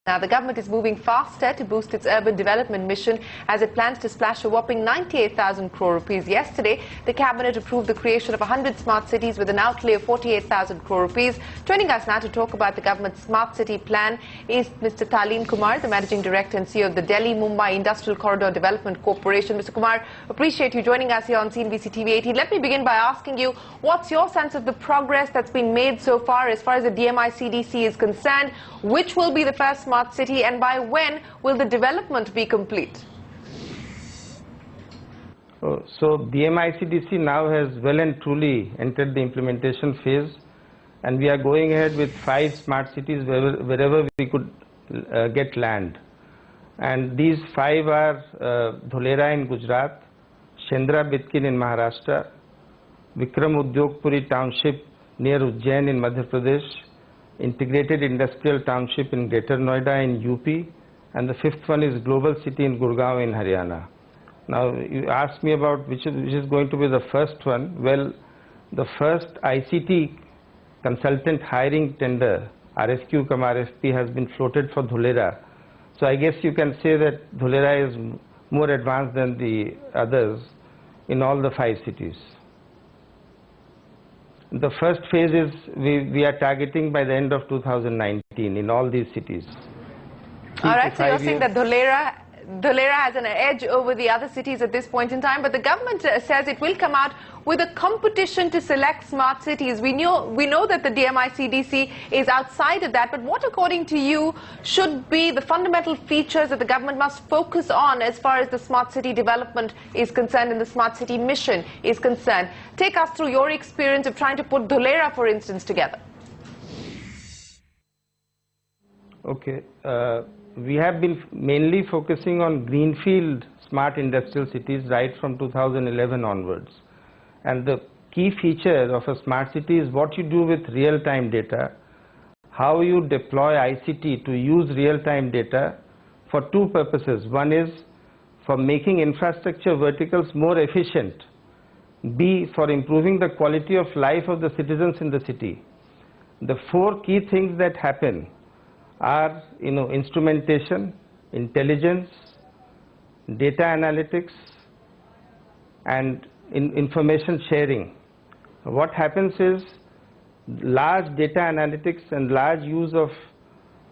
Now, the government is moving faster to boost its urban development mission as it plans to splash a whopping 98,000 crore rupees. Yesterday, the cabinet approved the creation of 100 smart cities with an outlay of 48,000 crore rupees. Joining us now to talk about the government's smart city plan is Mr. Taleen Kumar, the Managing Director and CEO of the Delhi-Mumbai Industrial Corridor Development Corporation. Mr. Kumar, appreciate you joining us here on CNBC TV 18. Let me begin by asking you, what's your sense of the progress that's been made so far as the DMIC is concerned? Which will be the first smart city, and by when will the development be complete? So DMIC now has well and truly entered the implementation phase, and we are going ahead with 5 smart cities wherever we could get land. And these 5 are Dholera in Gujarat, Shendra Bitkin in Maharashtra, Vikram Udyogpuri Township near Ujjain in Madhya Pradesh, Integrated Industrial Township in Greater Noida in UP, and the 5th one is Global City in Gurgaon in Haryana. Now, you asked me about which is going to be the first one. Well, the first ICT consultant hiring tender, RFQ cum RFP, has been floated for Dholera. So I guess you can say that Dholera is more advanced than the others in all the 5 cities. The first phase is we are targeting by the end of 2019 in all these cities. All right, so you're saying that Dholera has an edge over the other cities at this point in time, but the government says it will come out with a competition to select smart cities. We know that the DMIC is outside of that, but what, according to you, should be the fundamental features that the government must focus on as far as the smart city development is concerned and the smart city mission is concerned? Take us through your experience of trying to put Dholera, for instance, together. Okay. We have been mainly focusing on greenfield smart industrial cities right from 2011 onwards. And the key feature of a smart city is what you do with real-time data, how you deploy ICT to use real-time data for 2 purposes. One is for making infrastructure verticals more efficient. B, for improving the quality of life of the citizens in the city. The 4 key things that happen are, instrumentation, intelligence, data analytics, and information sharing. What happens is large data analytics and large use of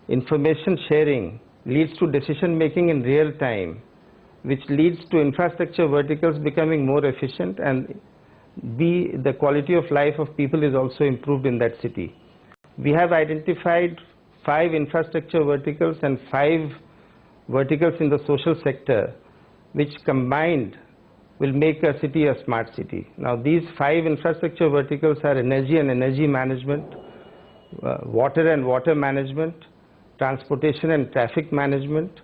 information sharing leads to decision making in real time, which leads to infrastructure verticals becoming more efficient, and B, the quality of life of people is also improved in that city. We have identified 5 infrastructure verticals and 5 verticals in the social sector, which combined will make a city a smart city. Now, these 5 infrastructure verticals are energy and energy management, water and water management, transportation and traffic management,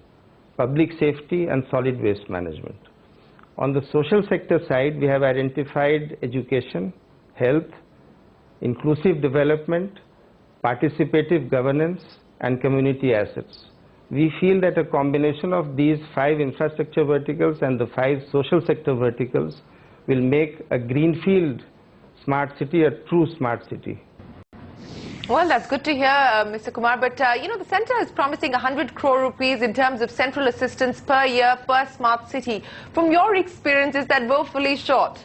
public safety, and solid waste management. On the social sector side, we have identified education, health, inclusive development, participative governance, and community assets. We feel that a combination of these 5 infrastructure verticals and the 5 social sector verticals will make a greenfield smart city a true smart city. Well, that's good to hear, Mr. Kumar, but the centre is promising 100 crore rupees in terms of central assistance per year per smart city. From your experience, is that woefully short?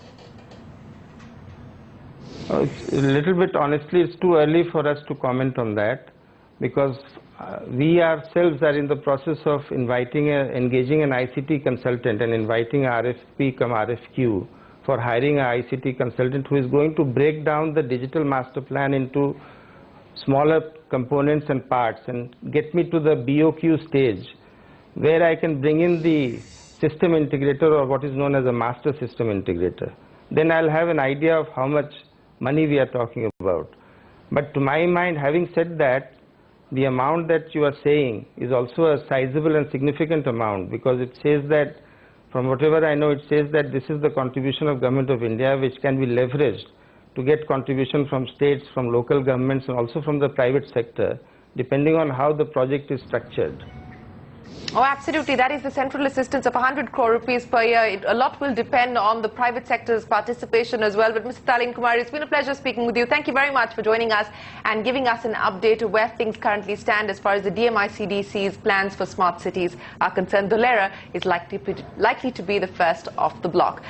It's a little bit, honestly, it's too early for us to comment on that, because we ourselves are in the process of engaging an ICT consultant and inviting RFP cum RFQ for hiring an ICT consultant who is going to break down the digital master plan into smaller components and parts and get me to the BOQ stage, where I can bring in the system integrator, or what is known as a master system integrator. Then I'll have an idea of how much money we are talking about. But to my mind, having said that, the amount that you are saying is also a sizable and significant amount, because it says that, from whatever I know, it says that this is the contribution of Government of India, which can be leveraged to get contribution from states, from local governments, and also from the private sector, depending on how the project is structured. Oh, absolutely. That is the central assistance of 100 crore rupees per year. A lot will depend on the private sector's participation as well. But Mr. Talin Kumar, it's been a pleasure speaking with you. Thank you very much for joining us and giving us an update of where things currently stand as far as the DMICDC's plans for smart cities are concerned. Dholera is likely to be the first off the block.